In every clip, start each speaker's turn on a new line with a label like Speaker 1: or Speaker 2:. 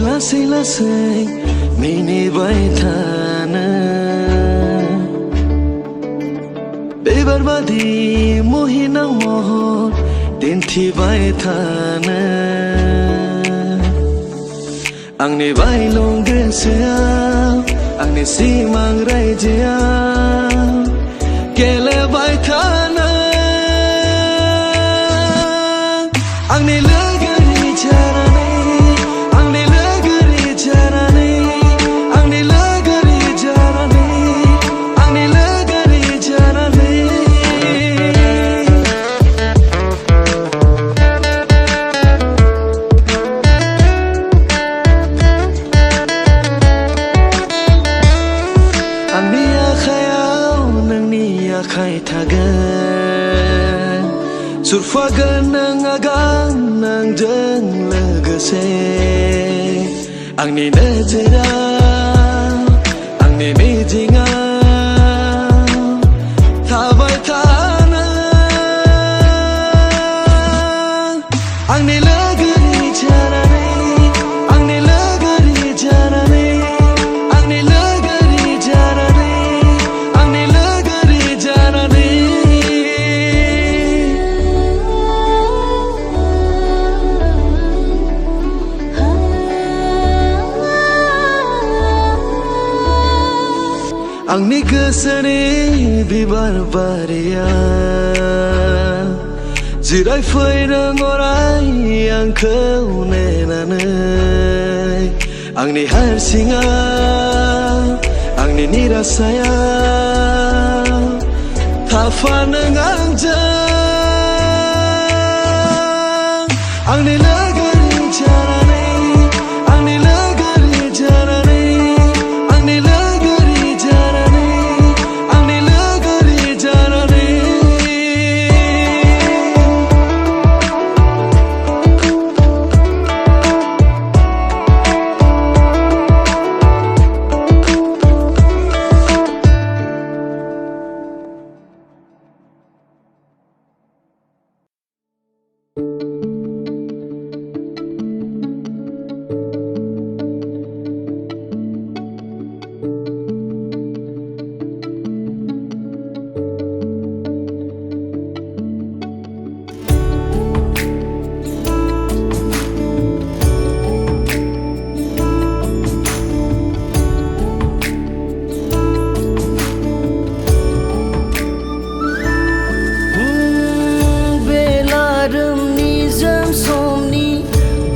Speaker 1: लासै लासै मिनिबाय थानो बेबारबादि मुहिनां महर दिन्थिबाय थानो आंनि बायलं गोसोआव आंनि सिमां रायजोआव गेलेबाय थानो आंनि लोगोरि जानानै आंनि लोगोरि जानानै आंनि लोगोरि जानानै आंनि लोगोरि जानानै आंनि आखायाव नोंनि आखाइ थागोन सुरफागोन नों आगान नोंजों लोगोसे आंनि नोजोराव आंनि मिजिङाव थाबाय थानो आंनि लोगोरि जानानै आंनि लोगोरि जानानै आंनि लोगोरि जानानै आंनि लोगोरि जानानै आंनि गोसोनि बिबार बारिया जिरायफै नों अराय आंखौ नेनानै आंनि हारसिङा आंनि निरासाया थाफा नों आंजों आंनि लोगोरि जानानै आंनि लोगोरि जानानै आंनि लोगोरि जानानै आंनि लोगोरि जानानै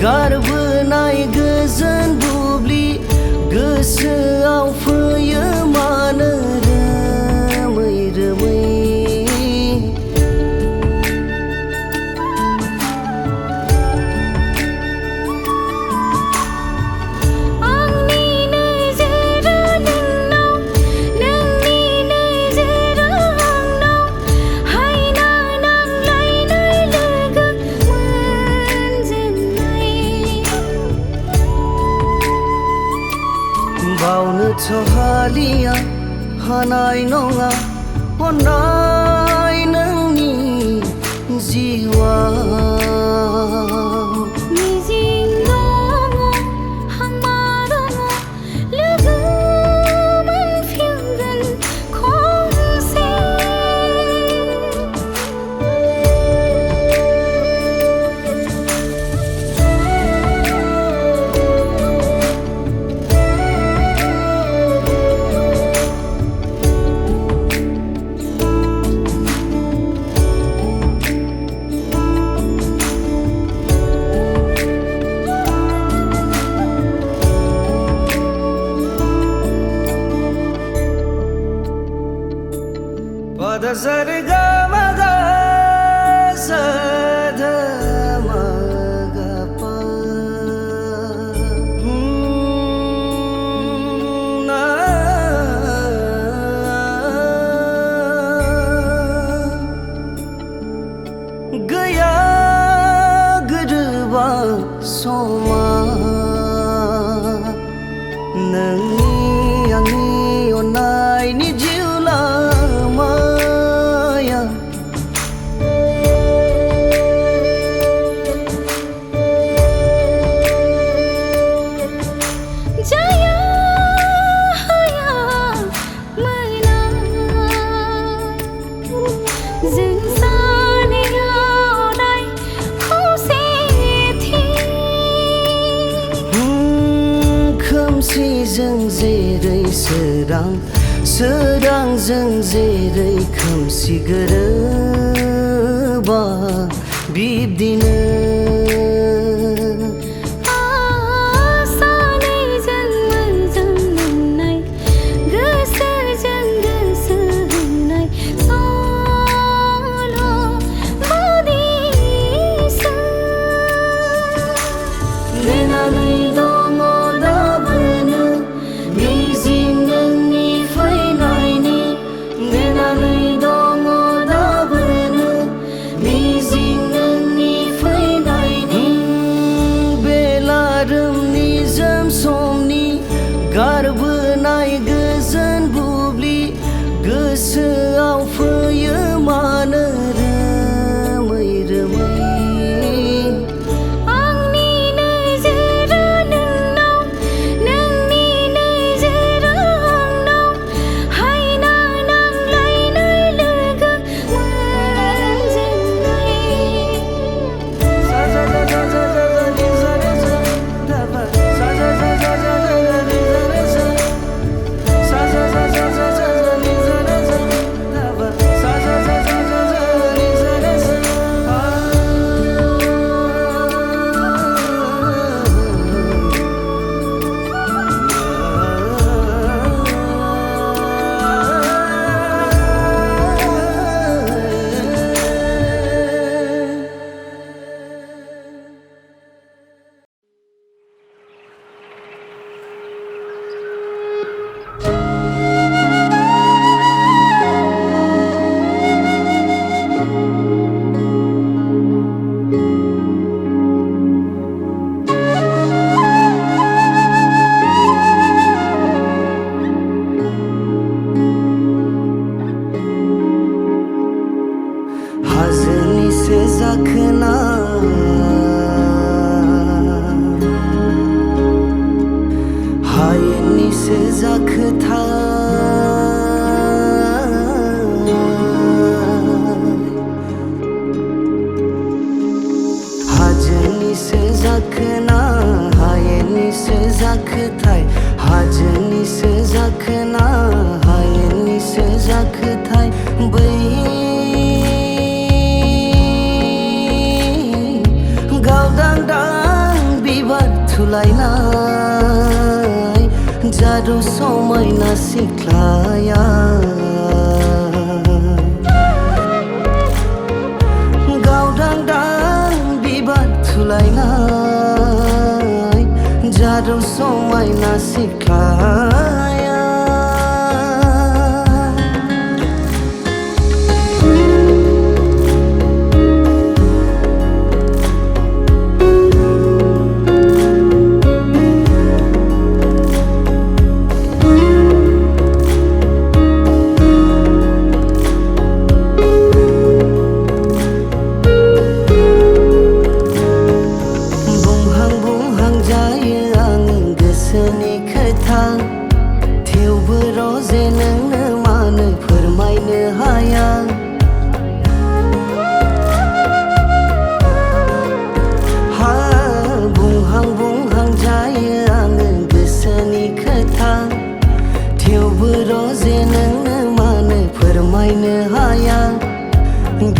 Speaker 1: गारबोनाय गोजोन बुब्लि गोसोआव फैयो मानो रोमै रोमै आंनि नोजोरा नोंनाव नोंनि नोजोरा आंनाव हायना नांलायनाय लोगो बावनोथ' हालिया हानाय नङा अननाय नोंनि जिउआव मिजिं दङ हांमा दङ लोगो मोनफिनगोन खनसे pada sarga maga sada maga pa na gaya gedeba soma nani angni onai ni jiula maya सोरां सोरांजों जेरै खोमसि गोरोबा बिब्दिनो गारबोनाय गोजोन बुब्लि गोसोआव फैयो मानो रोमै रोमै
Speaker 2: आंनि नोजोरा नोंनाव नोंनि नोजोरा आंनाव हायना नांलायनाय लोगो
Speaker 1: हाजोनिसो जाखोना हायेननिसो जाखोथाय हाजोनिसो जाखोना हायेननिसो जाखोथाय हाजोनिसो जाखोना हायेननिसो जाखोथाय बै गावदांदां बिबार थुलायनाय जादु समायना सिख्लाया गावदांदां बिबार थुलायनाय जादु समायना सिख्लाया थेवबो रजे नोंनो मानो फोरमायनो हाया हा बुंहां बुंहां जायो आङो गोसोनि खोथा थेवबो रजे नोंनो मानो फोरमायनो हाया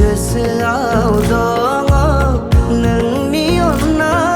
Speaker 1: गोसोआव दङ नोंनि अननाय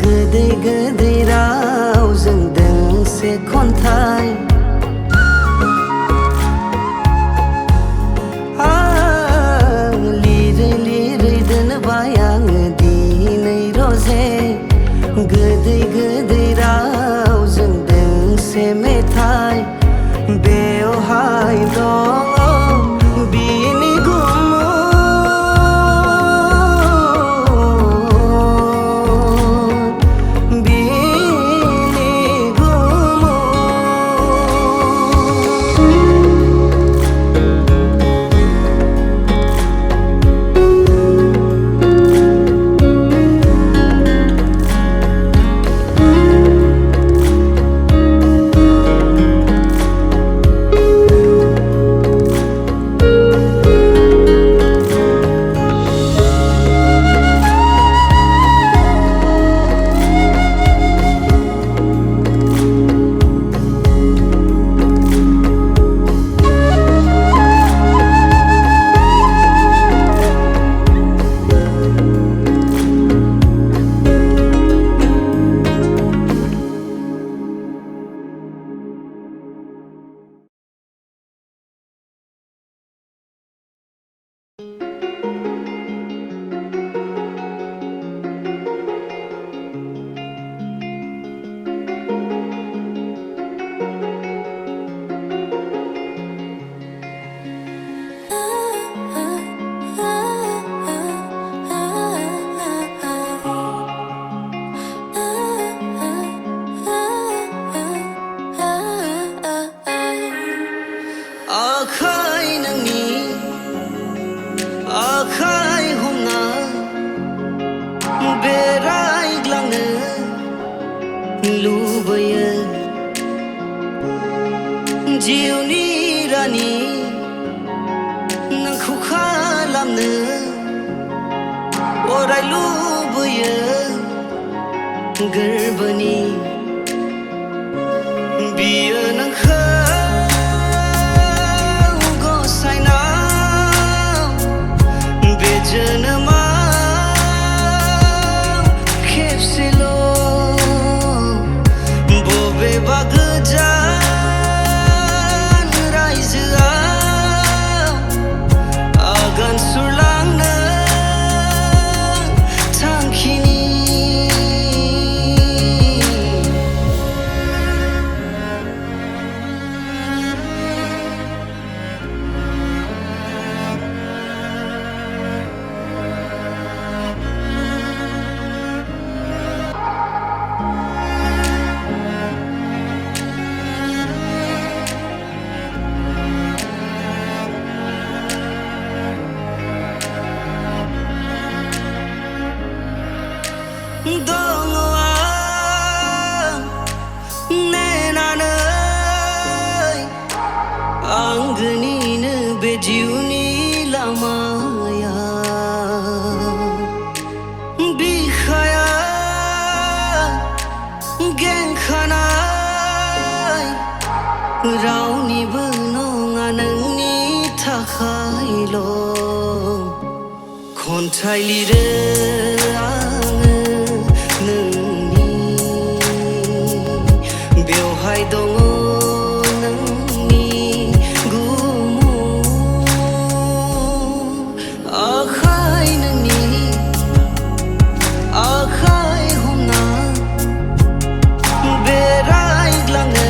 Speaker 1: गोदै गोदै रावजों दोंसे खन्थाइ लिरै लिरै दोनबाय आङो दिनै रजे गोदै गोदै रावजों दोंसे मेथाइ बेवहाय दङ बिनि गुमुर लांनो अराय लुबैयो गोरबोनि बियो नोंखौ गसायनाव बे जोनोमाव खेबसेल' बबेबा गोजान रायजोआव आगान सुरलांनो थांखिनि दङ आं नेनानै आंगोनिनो बे जिउनि लामायाव बिखाया गेंखानाय रावनिबो नङा नोंनि थाखायल' खन्थाइ लिरो आङो नोंनि बेवहाय दङ नोंनि गुमुर आखाइ नोंनि आखाइ हमना बेरायग्लांनो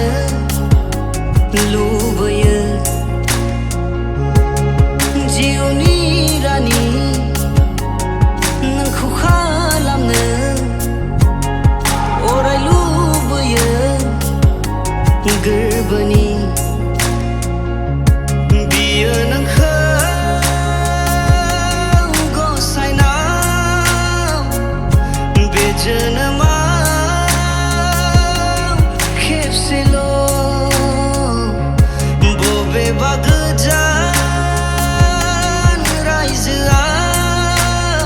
Speaker 1: लुबैयो जिउनि रानि नोंखौ खालामनो अराय लुबैयो गोरबोनि बियो नोंखौ गसायनाव बे जोनोमाव खेबसेल' बबेबा गोजान रायजोआव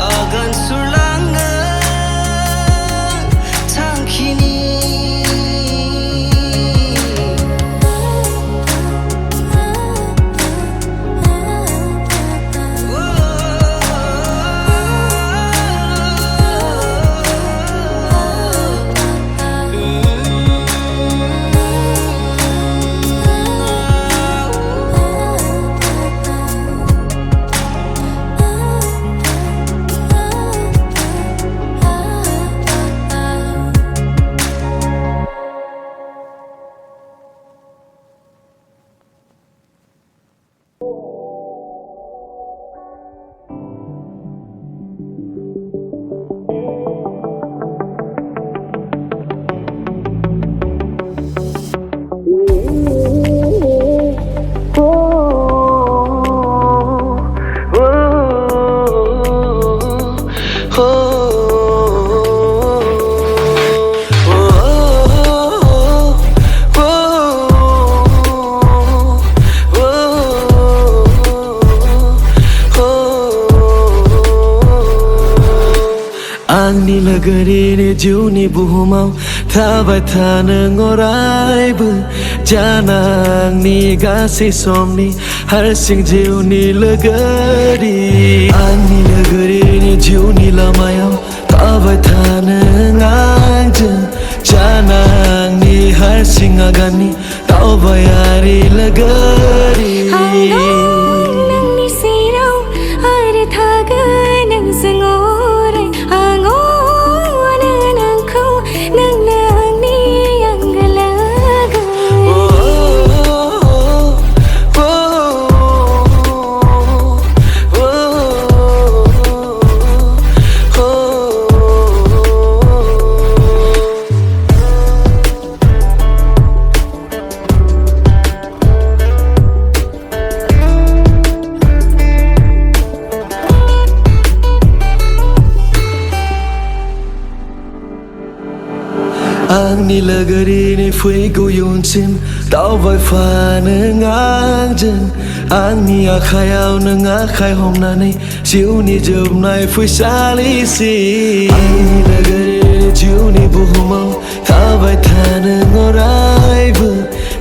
Speaker 1: आगान सुरलांनो थांखिनि
Speaker 3: आंनि लोगोरिनि जिउनि बुहुमाव थाबाय था नों अरायबो जानांनि गासै समनि हारसिं जिउनि लोगोरि आंनि लोगोरिनि जिउनि लामायाव थाबाय था नों आंजों जानांनि हारसिं आगाननि दावबायारि लोगोरि
Speaker 2: नोंनि सेराव आरो थागोन नोंजों अराय आं अनो नोंखौ नोंनो आंनि आंगो लोगो
Speaker 3: आंनि लोगोरिनि फैगौ इयुनसिम दावबायफानो आंजों आंनि आखायाव नों आखाय हमनानै जिउनि जोबनाय फैसालिसिम आंनि लोगोरिनि जिउनि बुहुमाव थाबाय थानो अरायबो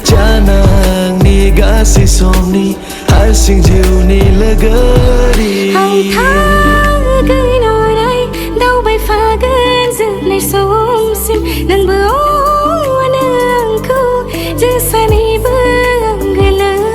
Speaker 3: जाना आंनि गासै समनि हारसिं जिउनि लोगोरि
Speaker 2: आं थागोन अराय दावबायफागोन जोबनाय समसिम नोंबो अनो आंखौ जों सानैबो आंगो लोगो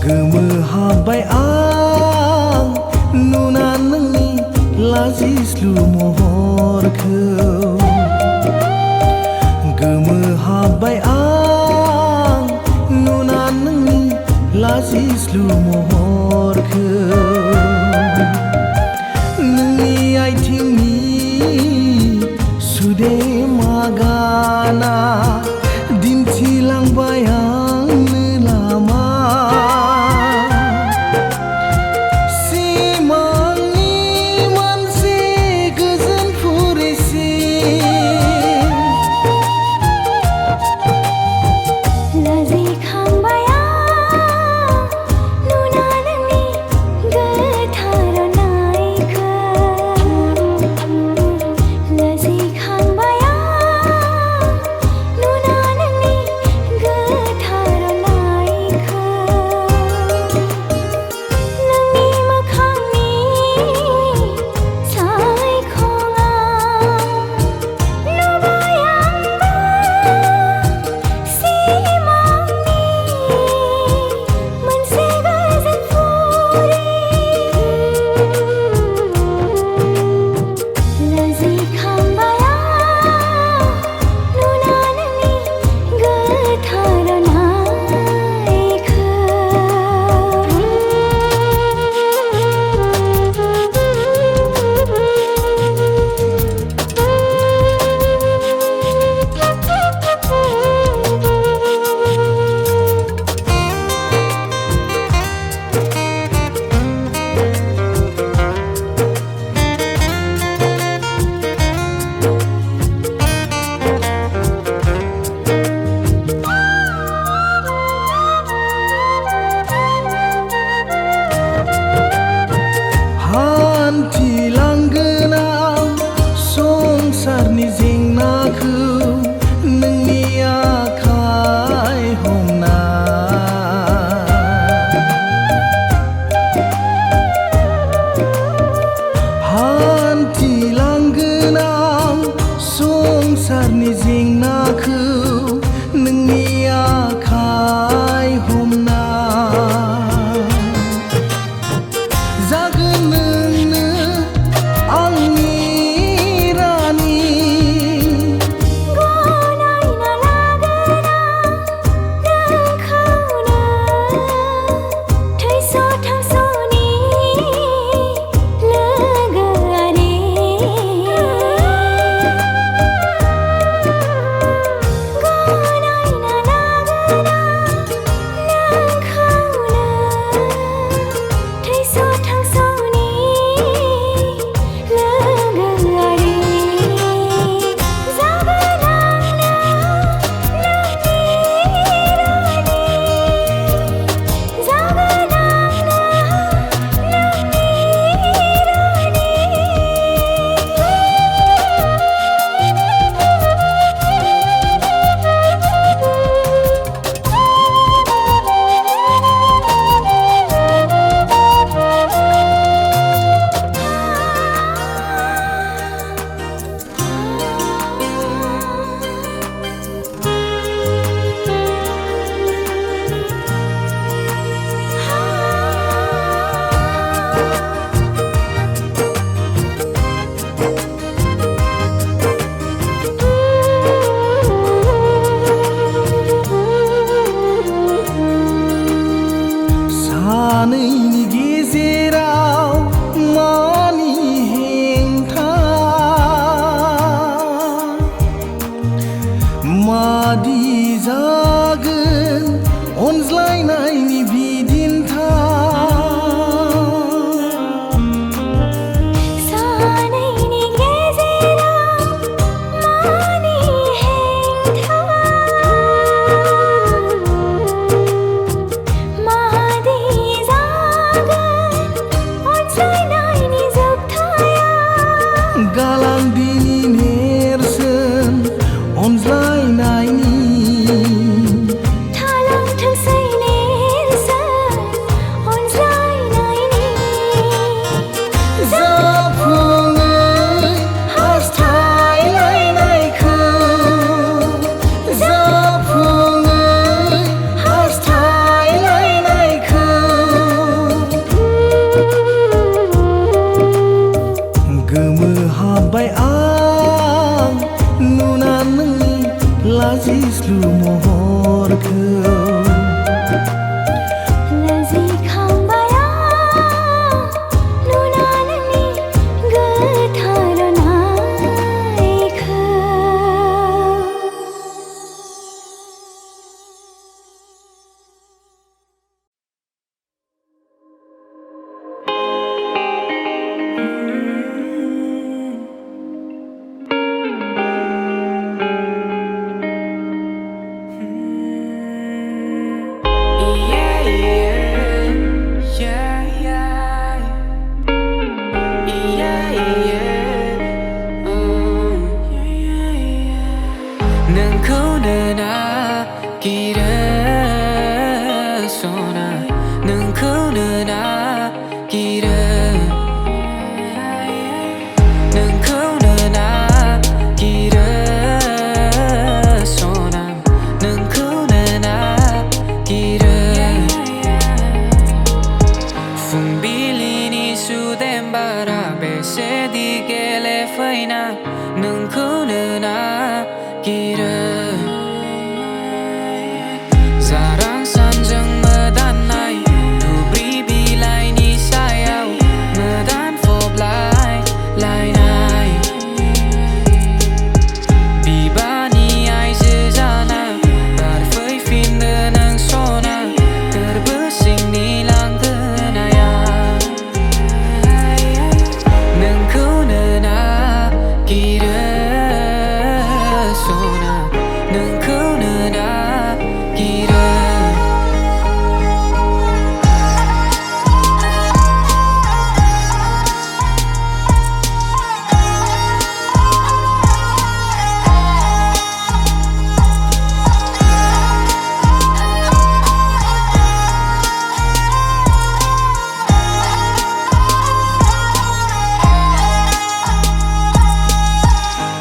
Speaker 3: गोमोहाबबाय आं नुना नोंनि लाजिस्लु महरखौ गोमोहाबबाय आं नुना नोंनि लाजिस्लु महरखौ नोंनि आथिंनि सुदेमा गाना दिन्थिलांबाय आंनो लामा सानैनि गेजेराव मानि हेंथा मादि जागोन अनज्लायनायनि बिदिन्था
Speaker 2: सानैनि गेजेराव मानि हेंथा मादि जागोन अनज्लायनायनि जोबथाया
Speaker 3: गालांदिनि नेरसोन अनज्लायनायनि
Speaker 2: थालांथोंसै नेरसोन अनज्लायनायनि
Speaker 3: जाफुङै हास्थायलायनायखौ जाफुङै हास्थायलायनायखौ गोमोहाबबाय आं नुना नोंनि लाजिस्लु महरखौ
Speaker 2: लाजिखांबाय आं नुना नोंनि गोथार अननायखौ
Speaker 4: नोंखौनो नागिरो सना नोंखौनो नागिरो नोंखौनो नागिरो सना नोंखौनो नागिरो फुंबिलिनि सुदेम बारा बेसेदि गेलेफैना नोंखौनो नागिरो जारां सानजों मोदाननाय दुब्रि बिलाइनि सायाव मोदान फबलायनाय बिबारनि आइजो जाना बारफैफिननो नों सना गोरबो सिंनि लांगोनाया नोंखौनो नागिरो सना नोंखौनो नागिरो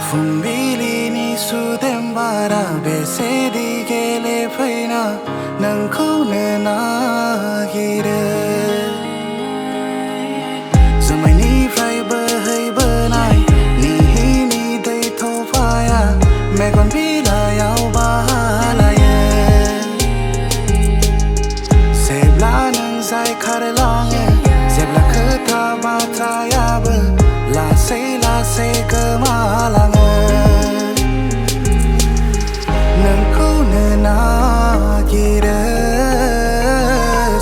Speaker 3: फुंबिलिनि सुदेम बारा बेसेदि गेलेफैना नोंखौनो नागिरो जोमैनिफ्राय बोहैबोनाय निहिनि दै थफाया मेगन बिलाइयाव बालायो जेब्ला नों जायखारलाङो जेब्ला खोथा बाथ्रायाबो लासै लासै गोमालाङो नोंखौनो नागिरो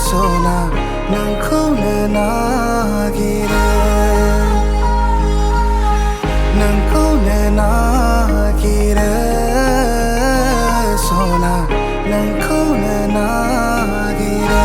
Speaker 3: सना नोंखौनो नागिरो नोंखौनो नागिरो सना नोंखौनो नागिरो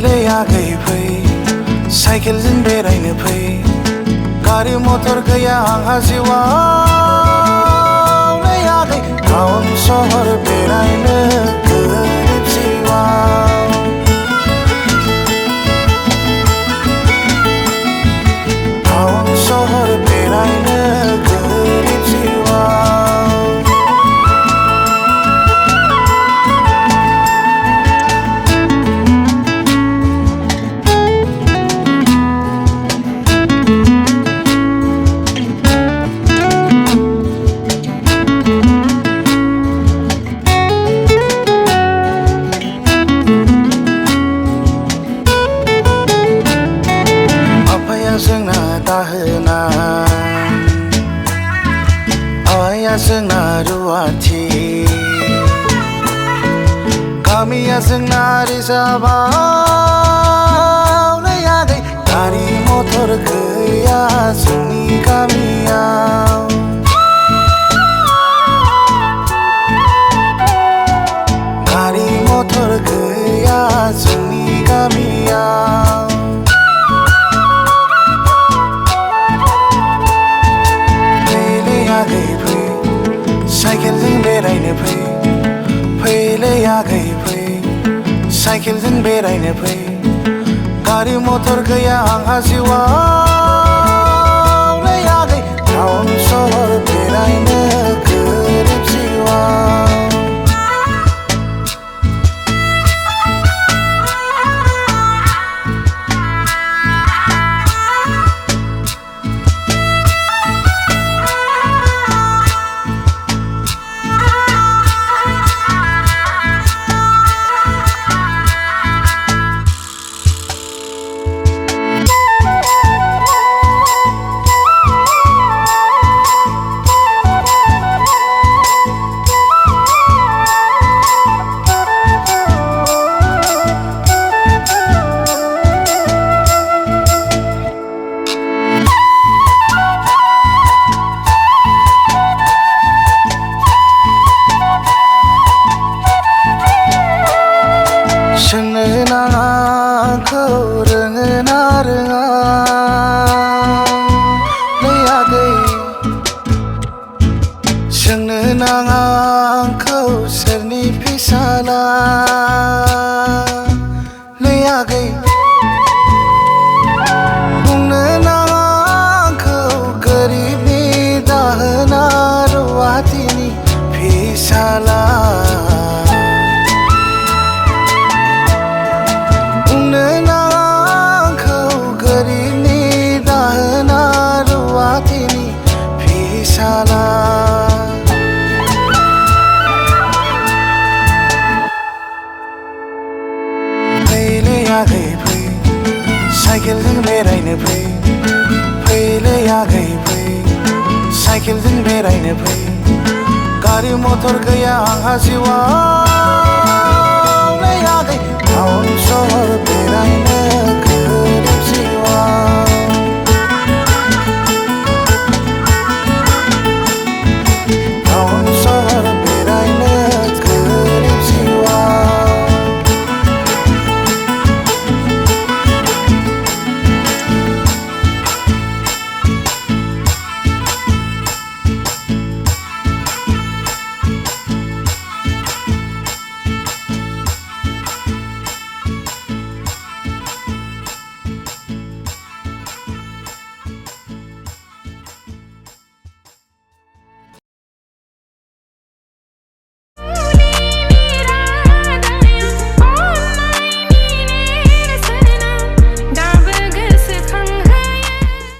Speaker 3: फैलै आगै फै साइकेलजों बेरायनो फै गारि मटर गैया आंहा जिउआव नै आगै टाउन सहर बेरायनो गोरिब जिउआव टाउन सहर बेरायनो गोरिब जिउआव जोंना दाहोना आइया जोंना रुवाथि गामिया जोंना रिजार्भआव नै आगै गारि मटर गैया जोंनि गामियाव गारि मटर गैया जोंनि गामियाव साइकेलजों बेरायनो फै फैलै आगै फै साइकेलजों बेरायनो फै गारि मटर गैया आंहा जिउआव नै आगै टाउन सहर बेरायनो गोरिब जिउआव सोंनो नाङाखौ रोङो ना रोङा नै आगै सोंनो नाङाखौ सोरनि फिसाला नै आगै बुंनो नाङाखौ गोरिबनि दाहोना रुवाथिनि फिसाला फैलै आगै फै साइकेलजों बेरायनो फै फैलै आगै फै साइकेलजों बेरायनो फै गारि मटर गैया आंहा जिउआव नै आगै टाउन